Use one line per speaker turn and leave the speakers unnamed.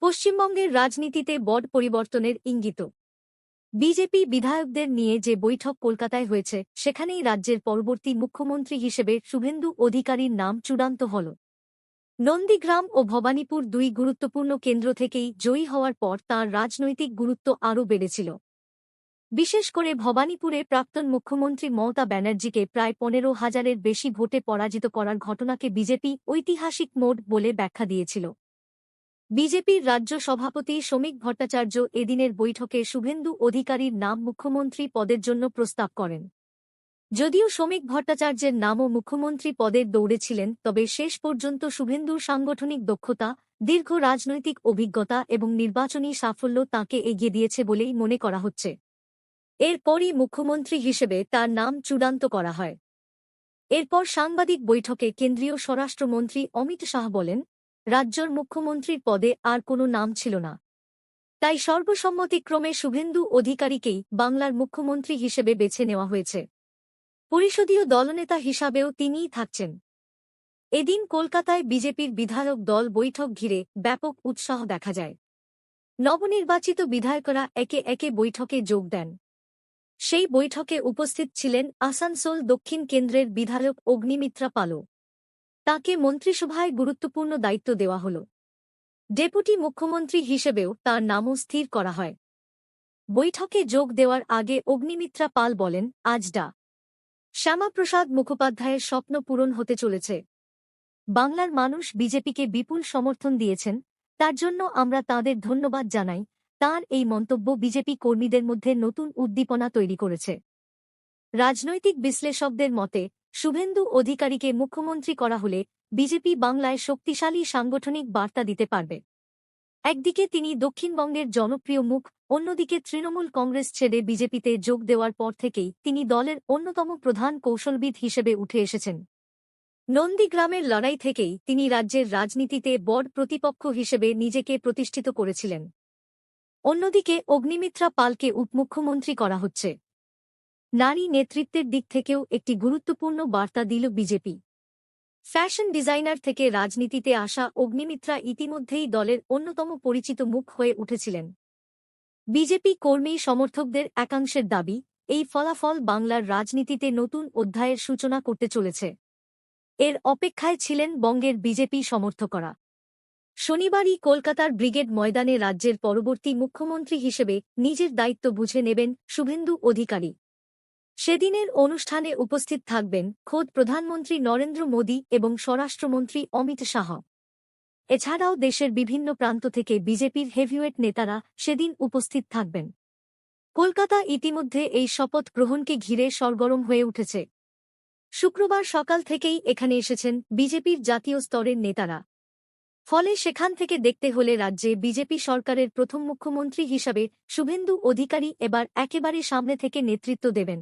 পশ্চিমবঙ্গের রাজনীতিতে বড় পরিবর্তনের ইঙ্গিত। বিজেপি বিধায়কদের নিয়ে যে বৈঠক কলকাতায় হয়েছে, সেখানেই রাজ্যের পরবর্তী মুখ্যমন্ত্রী হিসেবে শুভেন্দু অধিকারীর নাম চূড়ান্ত হল। নন্দীগ্রাম ও ভবানীপুর দুই গুরুত্বপূর্ণ কেন্দ্র থেকেই জয়ী হওয়ার পর তাঁর রাজনৈতিক গুরুত্ব আরও বেড়েছিল। বিশেষ করে ভবানীপুরে প্রাক্তন মুখ্যমন্ত্রী মমতা ব্যানার্জিকে প্রায় 15,000-এর বেশি ভোটে পরাজিত করার ঘটনাকে বিজেপি ঐতিহাসিক মোড় বলে ব্যাখ্যা দিয়েছিল। বিজেপির রাজ্য সভাপতি শ্রমিক ভট্টাচার্য এদিনের বৈঠকে শুভেন্দু অধিকারীর নাম মুখ্যমন্ত্রী পদের জন্য প্রস্তাব করেন। যদিও শ্রমিক ভট্টাচার্যের নামও মুখ্যমন্ত্রী পদের দৌড়ে ছিলেন, তবে শেষ পর্যন্ত শুভেন্দুর সাংগঠনিক দক্ষতা, দীর্ঘ রাজনৈতিক অভিজ্ঞতা এবং নির্বাচনী সাফল্য তাঁকে এগিয়ে দিয়েছে বলেই মনে করা হচ্ছে। এরপরই মুখ্যমন্ত্রী হিসেবে তার নাম চূড়ান্ত করা হয়। এরপর সাংবাদিক বৈঠকে কেন্দ্রীয় স্বরাষ্ট্রমন্ত্রী অমিত শাহ বলেন, রাজ্যের মুখ্যমন্ত্রীর পদে আর কোনো নাম ছিল না। তাই সর্বসম্মতিক্রমে শুভেন্দু অধিকারীকেই বাংলার মুখ্যমন্ত্রী হিসেবে বেছে নেওয়া হয়েছে। পরিষদীয় দলনেতা হিসাবেও তিনিই থাকছেন। এদিন কলকাতায় বিজেপির বিধায়ক দল বৈঠক ঘিরে ব্যাপক উৎসাহ দেখা যায়। নবনির্বাচিত বিধায়করা একে একে বৈঠকে যোগ দেন। সেই বৈঠকে উপস্থিত ছিলেন আসানসোল দক্ষিণ কেন্দ্রের বিধায়ক অগ্নিমিত্রা পালও। তাঁকে মন্ত্রিসভায় গুরুত্বপূর্ণ দায়িত্ব দেওয়া হল। ডেপুটি মুখ্যমন্ত্রী হিসেবেও তাঁর নামও স্থির করা হয়। বৈঠকে যোগ দেওয়ার আগে অগ্নিমিত্রা পাল বলেন, আজ ডা. শ্যামাপ্রসাদ মুখোপাধ্যায়ের স্বপ্ন পূরণ হতে চলেছে। বাংলার মানুষ বিজেপিকে বিপুল সমর্থন দিয়েছেন, তার জন্য আমরা তাঁদের ধন্যবাদ জানাই। তাঁর এই মন্তব্য বিজেপি কর্মীদের মধ্যে নতুন উদ্দীপনা তৈরি করেছে। রাজনৈতিক বিশ্লেষকদের মতে, শুভেন্দু অধিকারীকে মুখ্যমন্ত্রী করা হলে বিজেপি বাংলায় শক্তিশালী সাংগঠনিক বার্তা দিতে পারবে। একদিকে তিনি দক্ষিণবঙ্গের জনপ্রিয় মুখ, অন্যদিকে তৃণমূল কংগ্রেস ছেড়ে বিজেপিতে যোগ দেওয়ার পর থেকেই তিনি দলের অন্যতম প্রধান কৌশলবিদ হিসেবে উঠে এসেছেন। নন্দীগ্রামের লড়াই থেকেই তিনি রাজ্যের রাজনীতিতে বড় প্রতিপক্ষ হিসেবে নিজেকে প্রতিষ্ঠিত করেছিলেন। অন্যদিকে অগ্নিমিত্রা পালকে উপমুখ্যমন্ত্রী করা হচ্ছে। নারী নেতৃত্বের দিক থেকেও একটি গুরুত্বপূর্ণ বার্তা দিল বিজেপি। ফ্যাশন ডিজাইনার থেকে রাজনীতিতে আসা অগ্নিমিত্রা ইতিমধ্যেই দলের অন্যতম পরিচিত মুখ হয়ে উঠেছিলেন। বিজেপি কর্মী সমর্থকদের একাংশের দাবি, এই ফলাফল বাংলার রাজনীতিতে নতুন অধ্যায়ের সূচনা করতে চলেছে। এর অপেক্ষায় ছিলেন বঙ্গের বিজেপি সমর্থকরা। শনিবারই কলকাতার ব্রিগেড ময়দানে রাজ্যের পরবর্তী মুখ্যমন্ত্রী হিসেবে নিজের দায়িত্ব বুঝে নেবেন শুভেন্দু অধিকারী। সেদিনের অনুষ্ঠানে উপস্থিত থাকবেন খোদ প্রধানমন্ত্রী নরেন্দ্র মোদী এবং স্বরাষ্ট্রমন্ত্রী অমিত শাহ। এছাড়াও দেশের বিভিন্ন প্রান্ত থেকে বিজেপির হেভিওয়েট নেতারা সেদিন উপস্থিত থাকবেন। কলকাতা ইতিমধ্যে এই শপথ গ্রহণকে ঘিরে সরগরম হয়ে উঠেছে। শুক্রবার সকাল থেকেই এখানে এসেছেন বিজেপির জাতীয় স্তরের নেতারা। ফলে সেখান থেকে দেখতে হলে রাজ্যে বিজেপি সরকারের প্রথম মুখ্যমন্ত্রী হিসাবে শুভেন্দু অধিকারী এবার একেবারে সামনে থেকে নেতৃত্ব দেবেন।